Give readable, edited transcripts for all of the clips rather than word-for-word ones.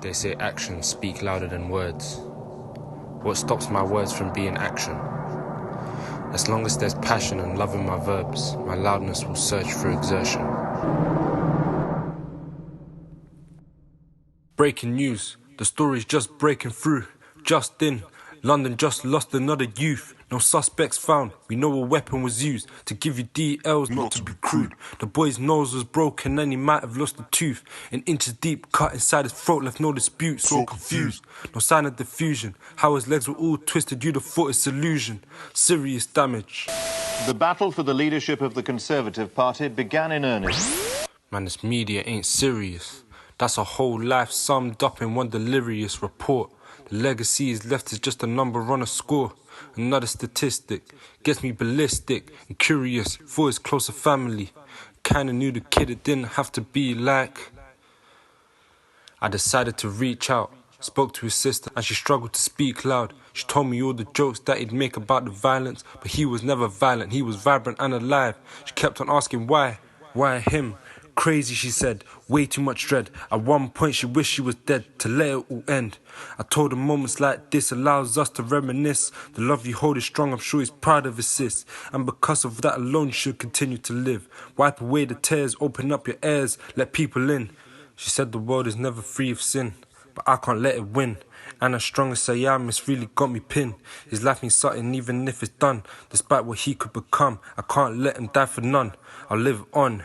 They say actions speak louder than words. What stops my words from being action? As long as there's passion and love in my verbs, my loudness will search for exertion. Breaking news, the story's just breaking through. Just in, London just lost another youth. No suspects found, we know a weapon was used to give you DLs, not to be crude. The boy's nose was broken and he might have lost a tooth. An inches deep cut inside his throat left no dispute, so confused. No sign of diffusion, how his legs were all twisted, you'd have thought it's illusion. Serious damage. The battle for the leadership of the Conservative Party began in earnest. Man, this media ain't serious. That's a whole life summed up in one delirious report. The legacy is left as just a number on a score. Another statistic gets me ballistic and curious for his closer family. Kinda knew the kid, it didn't have to be like. I decided to reach out, spoke to his sister and she struggled to speak loud. She told me all the jokes that he'd make about the violence, but he was never violent, he was vibrant and alive. She kept on asking why him? Crazy, she said, way too much dread. At one point she wished she was dead, to let it all end. I told her moments like this allows us to reminisce. The love you hold is strong, I'm sure he's proud of his sis. And because of that alone you should continue to live. Wipe away the tears, open up your ears, let people in. She said the world is never free of sin, but I can't let it win. And as strong as I am, it's really got me pinned. His life means something even if it's done. Despite what he could become, I can't let him die for none. I'll live on.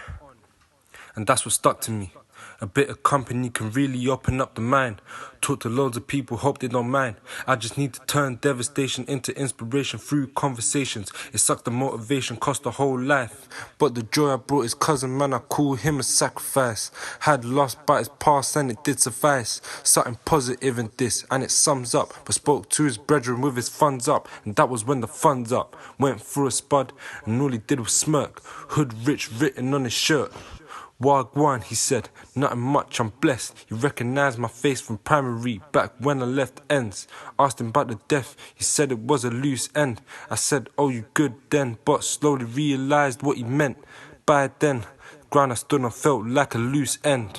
And that's what stuck to me. A bit of company can really open up the mind. Talk to loads of people, hope they don't mind. I just need to turn devastation into inspiration through conversations. It sucked the motivation, cost the whole life. But the joy I brought his cousin, man, I call him a sacrifice. Had lost by his past and it did suffice. Something positive in this and it sums up. But spoke to his brethren with his funds up. And that was when the funds up. Went through a spud and all he did was smirk. Hood rich written on his shirt. Wagwan, he said, nothing much, I'm blessed. He recognised my face from primary, back when I left ends. Asked him about the death, he said it was a loose end. I said, oh you good then, but slowly realised what he meant. By then, the ground I stood on felt like a loose end.